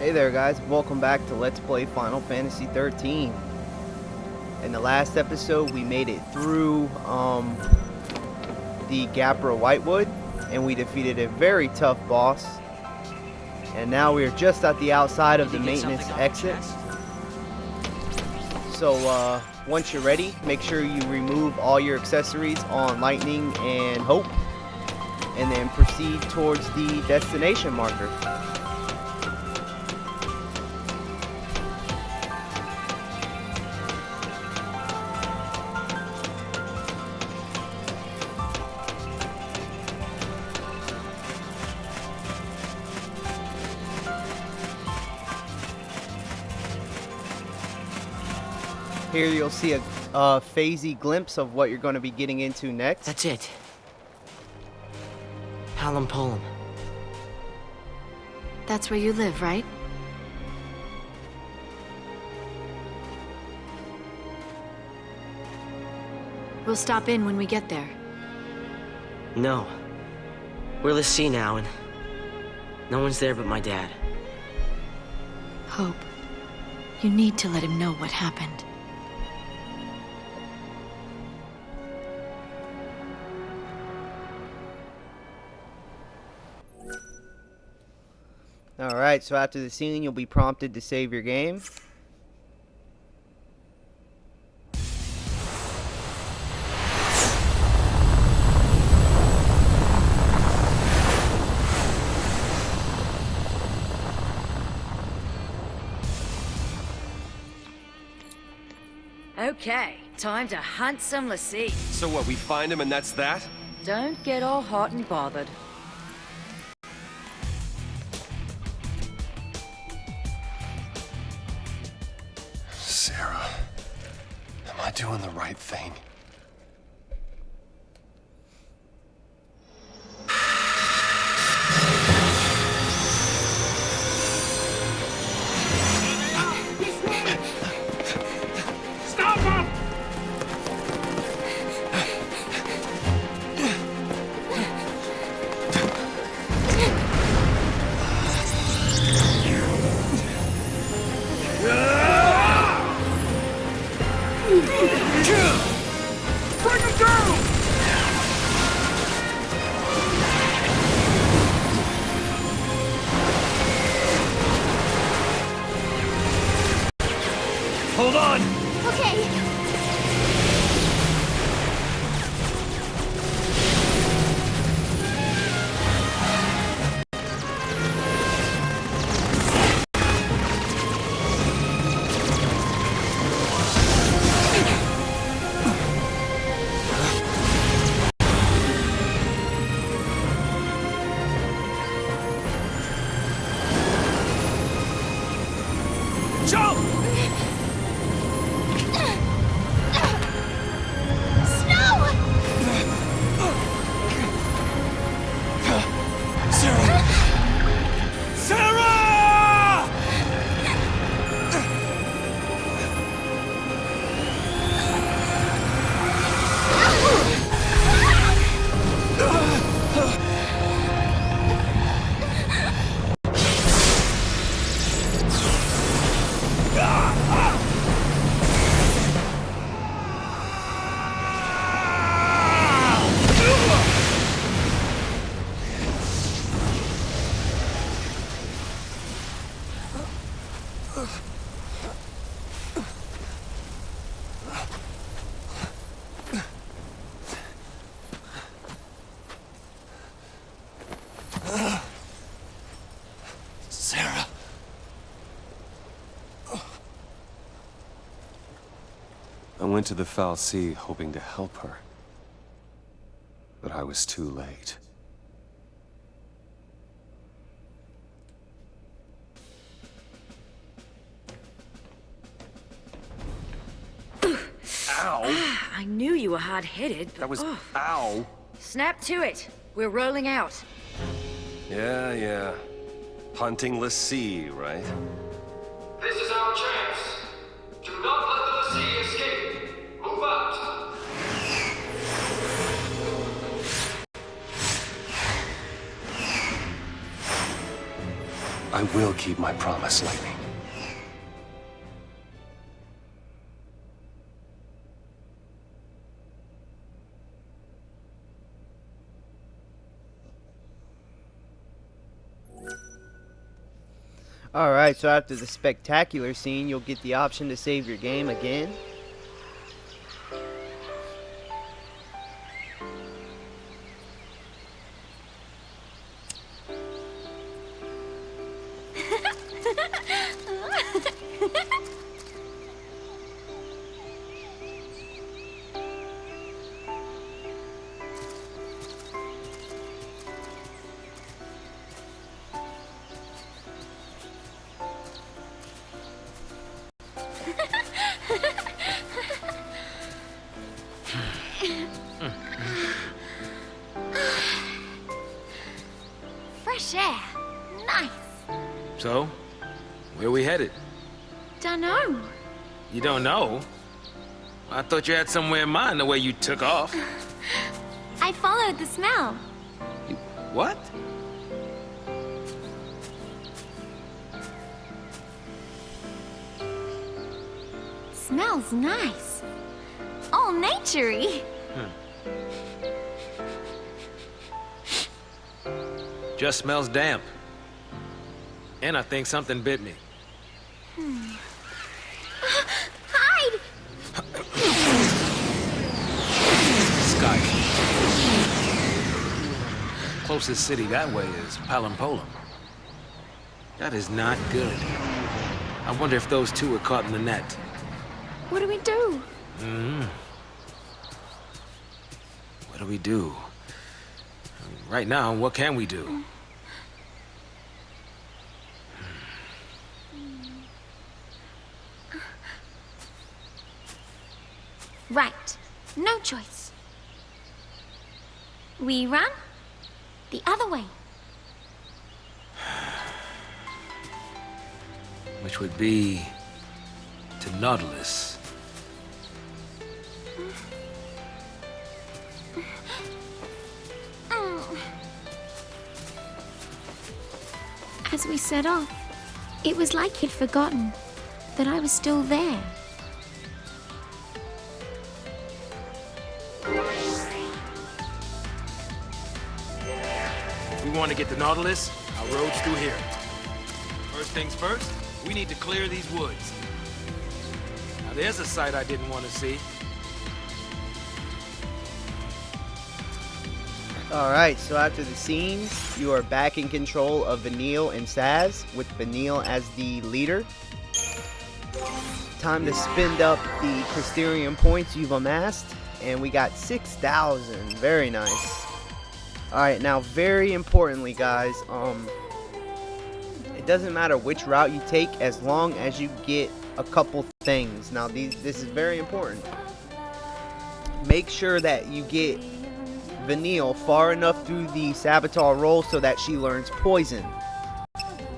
Hey there guys, welcome back to Let's Play Final Fantasy XIII. In the last episode we made it through the Gapra Whitewood and we defeated a very tough boss. And now we are just at the outside of the maintenance exit. So once you're ready, make sure you remove all your accessories on Lightning and Hope, and then proceed towards the destination marker. Here you'll see a phasey glimpse of what you're going to be getting into next. That's it. Palom Polum. That's where you live, right? We'll stop in when we get there. No. We're L'Cie now, and no one's there but my dad. Hope, you need to let him know what happened. Alright, so after the scene, you'll be prompted to save your game. Okay, time to hunt some L'Cie. So what, we find him and that's that? Don't get all hot and bothered. Sarah, am I doing the right thing? Stop him! Bring him down! Hold on! Okay. Jump! Sarah! Sarah! Sarah. I went to the Foul Sea hoping to help her, but I was too late. Ow! I knew you were hard-headed, but That was... Ow! snap to it. We're rolling out. Yeah. Hunting L'Cie, right? This is our chance. Do not let the L'Cie escape. Move out. I will keep my promise, Lightning. Alright, so after the spectacular scene, you'll get the option to save your game again. Fresh air. Nice. So, where we headed? Dunno. You don't know? I thought you had somewhere in mind the way you took off. I followed the smell. You, what? Smells nice. All naturey. Just smells damp. And I think something bit me. Hide! Sky. Closest city that way is Palampolum. That is not good. I wonder if those two were caught in the net. What do we do? What do we do? Right now, what can we do? Right. No choice. We run the other way. Which would be to Nautilus. As we set off, it was like he'd forgotten that I was still there. If we want to get to Nautilus, our road's through here. First things first, we need to clear these woods. Now there's a sight I didn't want to see. Alright, so after the scenes, you are back in control of Vanille and Saz, with Vanille as the leader. Time to spend up the Crysterium points you've amassed, and we got 6,000. Very nice. Alright, now very importantly, guys, it doesn't matter which route you take as long as you get a couple things. Now this is very important. Make sure that you get Vanille far enough through the Saboteur roll so that she learns Poison.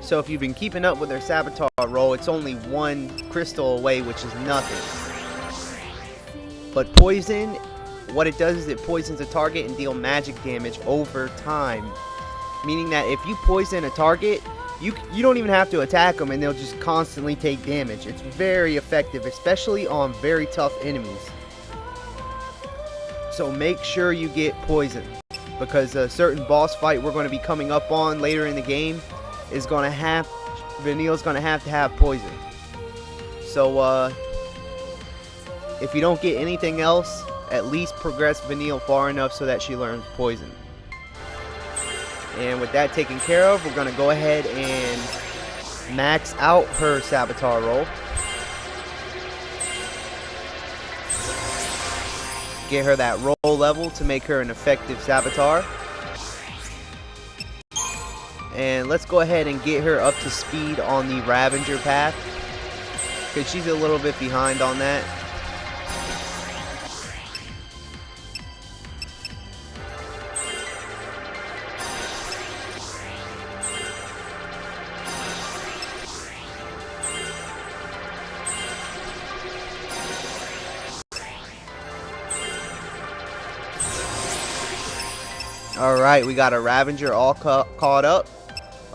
So if you've been keeping up with her Saboteur roll, it's only one crystal away, which is nothing. But Poison, what it does is it poisons a target and deal magic damage over time. Meaning that if you poison a target, you don't even have to attack them and they'll just constantly take damage. It's very effective, especially on very tough enemies. So make sure you get Poison, because a certain boss fight we're going to be coming up on later in the game is going to have, Vanille's going to have Poison. So if you don't get anything else, at least progress Vanille far enough so that she learns Poison. And with that taken care of, we're going to go ahead and max out her Saboteur roll. Get her that roll level to make her an effective Saboteur. And let's go ahead and get her up to speed on the Ravager path, because she's a little bit behind on that. Alright, we got a Ravager all caught up.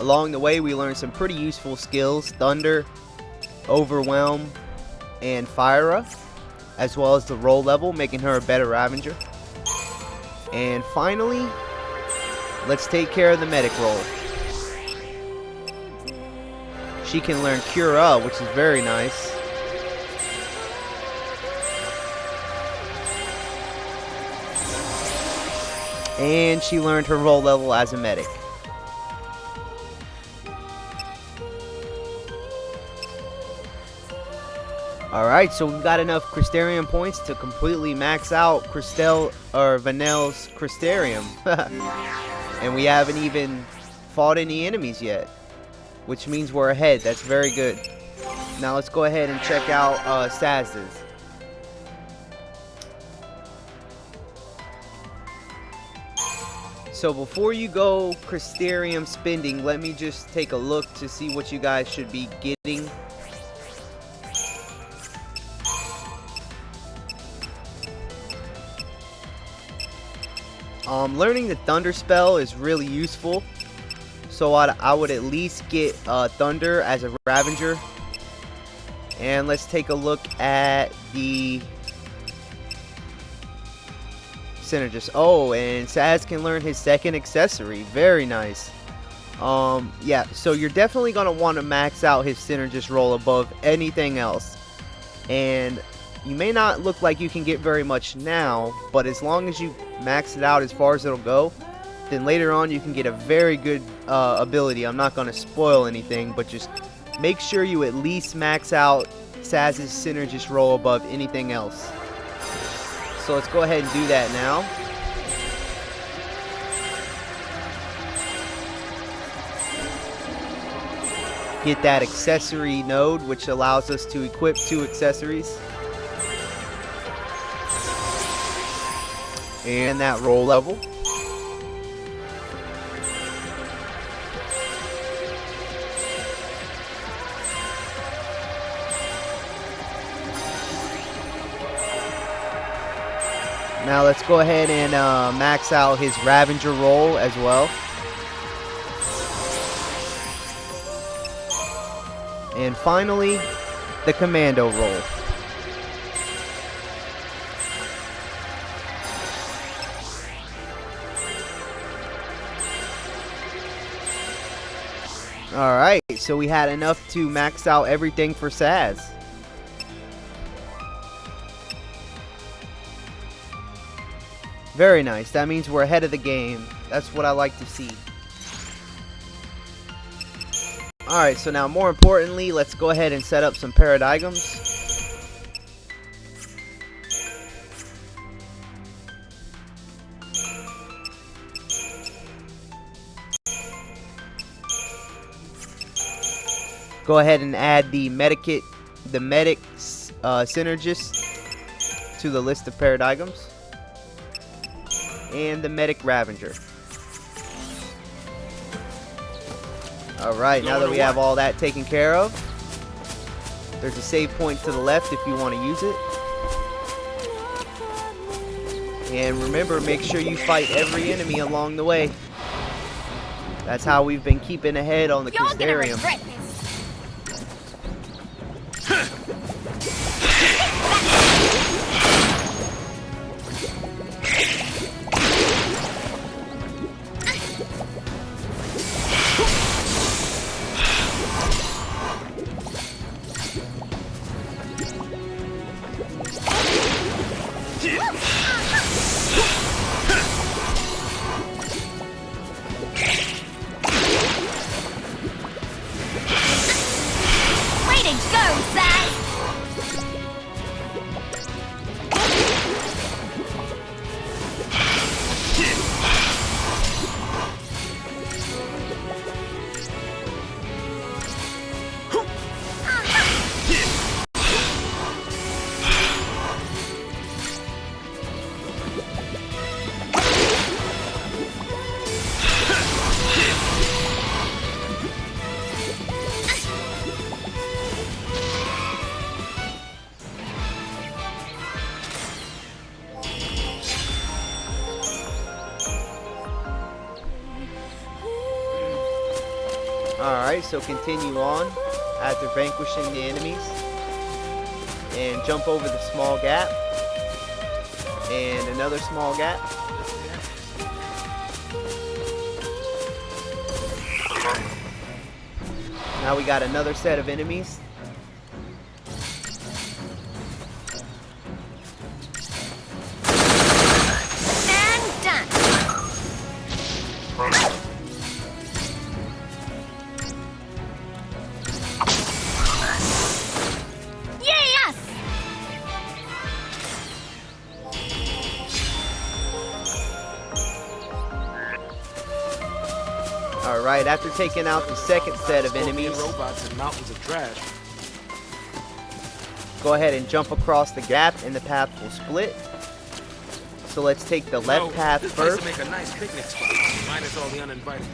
Along the way, we learned some pretty useful skills: Thunder, Overwhelm, and Fire, as well as the roll level, making her a better Ravager. And finally, let's take care of the medic role. She can learn Cure, which is very nice. And she learned her roll level as a medic. Alright, so we've got enough Crystarium points to completely max out Vanel's Crystarium. And we haven't even fought any enemies yet, which means we're ahead. That's very good. Now let's go ahead and check out Saz's. So before you go Crystarium spending, let me just take a look to see what you guys should be getting. Learning the Thunder spell is really useful, so I would at least get Thunder as a Ravager. And let's take a look at the Synergist. Oh, and Saz can learn his second accessory. Very nice. Yeah, so you're definitely going to want to max out his Synergist roll above anything else. And you may not look like you can get very much now, but as long as you max it out as far as it'll go, then later on you can get a very good ability. I'm not going to spoil anything, but just make sure you at least max out Saz's Synergist roll above anything else. So let's go ahead and do that now. Get that accessory node, which allows us to equip 2 accessories. And that roll level. Now let's go ahead and max out his Ravager roll as well. And finally, the Commando roll. Alright, so we had enough to max out everything for Saz. Very nice. That means we're ahead of the game. That's what I like to see. Alright, so now more importantly, let's go ahead and set up some paradigms. Go ahead and add the medic Synergist to the list of paradigms. And the medic Ravager. Alright, now that we have all that taken care of, there's a save point to the left if you want to use it. And remember, make sure you fight every enemy along the way. That's how we've been keeping ahead on the Crystarium. Way to go, Zaz! Alright, so continue on after vanquishing the enemies. And jump over the small gap. And another small gap. Now we got another set of enemies. And done. Yes! Alright, after taking out the second set of enemies, Robots and mountains of trash. go ahead and jump across the gap and the path will split. So let's take the left path this place first. will make a nice picnic spot, minus all the uninvited.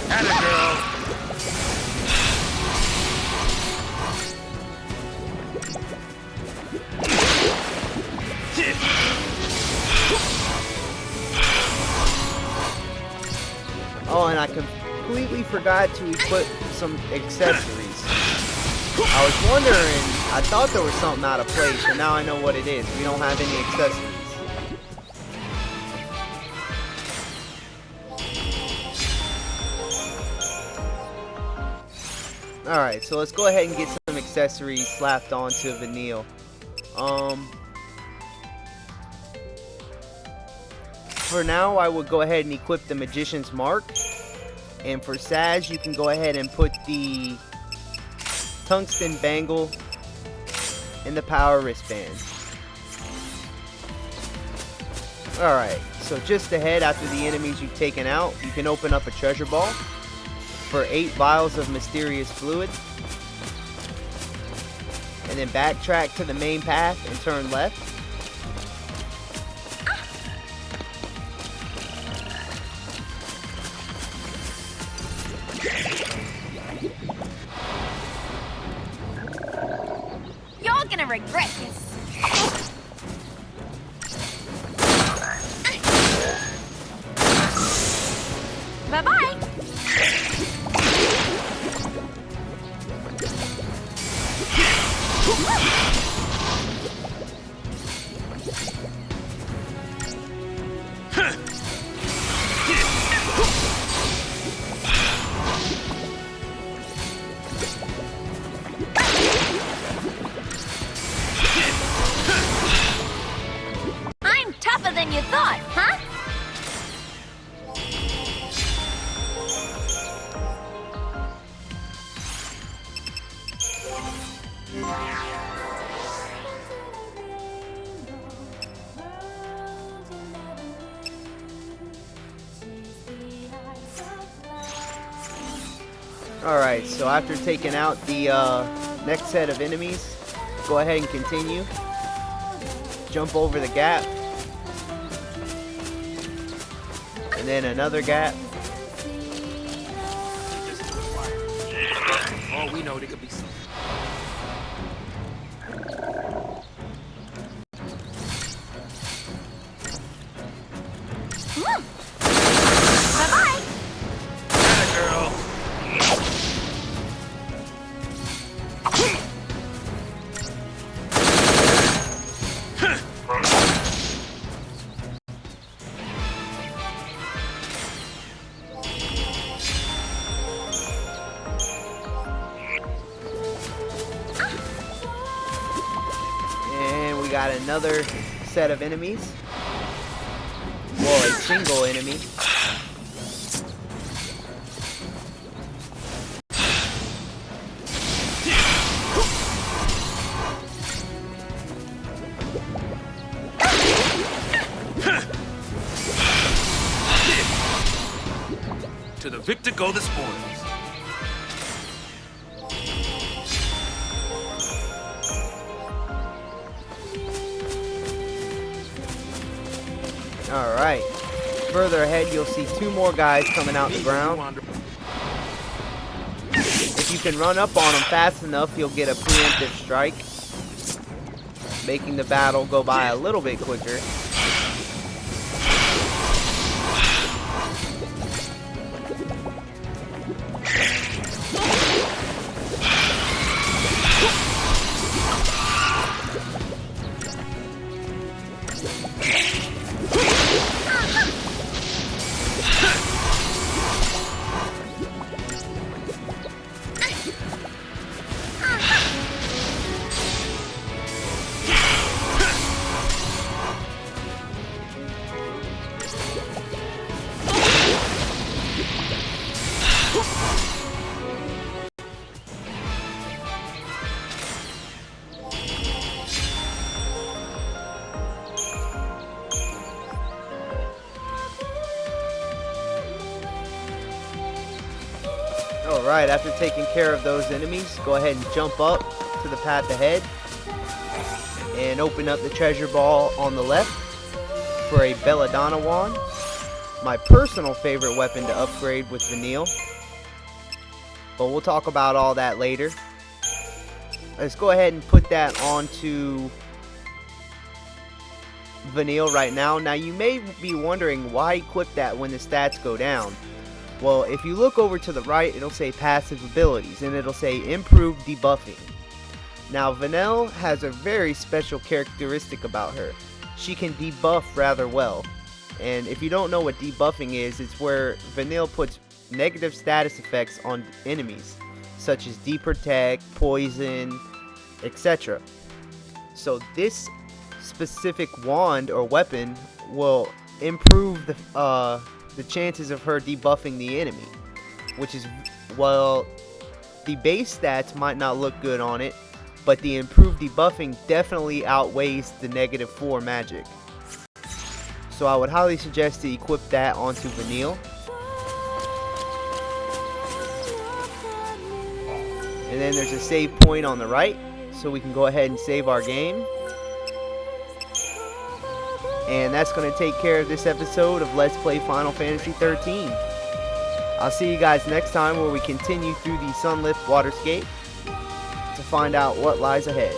Atta girl. Oh, and I completely forgot to equip some accessories. I was wondering, I thought there was something out of place, but now I know what it is. We don't have any accessories. Alright, so let's go ahead and get some accessories slapped onto Vanille. For now, I would go ahead and equip the Magician's Mark. And for Saz, you can go ahead and put the Tungsten Bangle and the Power Wristband. Alright, so just ahead after the enemies you've taken out, you can open up a treasure ball for 8 vials of mysterious fluid. And then backtrack to the main path and turn left. You're gonna regret this. Bye-bye. I'm tougher than you thought, huh? Alright, so after taking out the next set of enemies, go ahead and continue. Jump over the gap. And then another gap. Oh, we know they could be some. Bye-bye. Atta girl. And we got another set of enemies. Well, a single enemy. To the victor go the spoils. Alright. Further ahead, you'll see 2 more guys coming out the ground. If you can run up on them fast enough, you'll get a preemptive strike, making the battle go by a little bit quicker. Alright, after taking care of those enemies, go ahead and jump up to the path ahead and open up the treasure ball on the left for a Belladonna wand, my personal favorite weapon to upgrade with Vanille, but we'll talk about all that later. Let's go ahead and put that onto Vanille right now. Now you may be wondering why equip that when the stats go down. Well, if you look over to the right, it'll say passive abilities, and it'll say improved debuffing. Now, Vanille has a very special characteristic about her. She can debuff rather well. And if you don't know what debuffing is, it's where Vanille puts negative status effects on enemies, such as deprotect, poison, etc. So this specific wand or weapon will improve the chances of her debuffing the enemy, which is, well, the base stats might not look good on it, but the improved debuffing definitely outweighs the -4 magic. So I would highly suggest to equip that onto Vanille. And then there's a save point on the right, so we can go ahead and save our game. And that's going to take care of this episode of Let's Play Final Fantasy XIII. I'll see you guys next time where we continue through the Sunleth Waterscape to find out what lies ahead.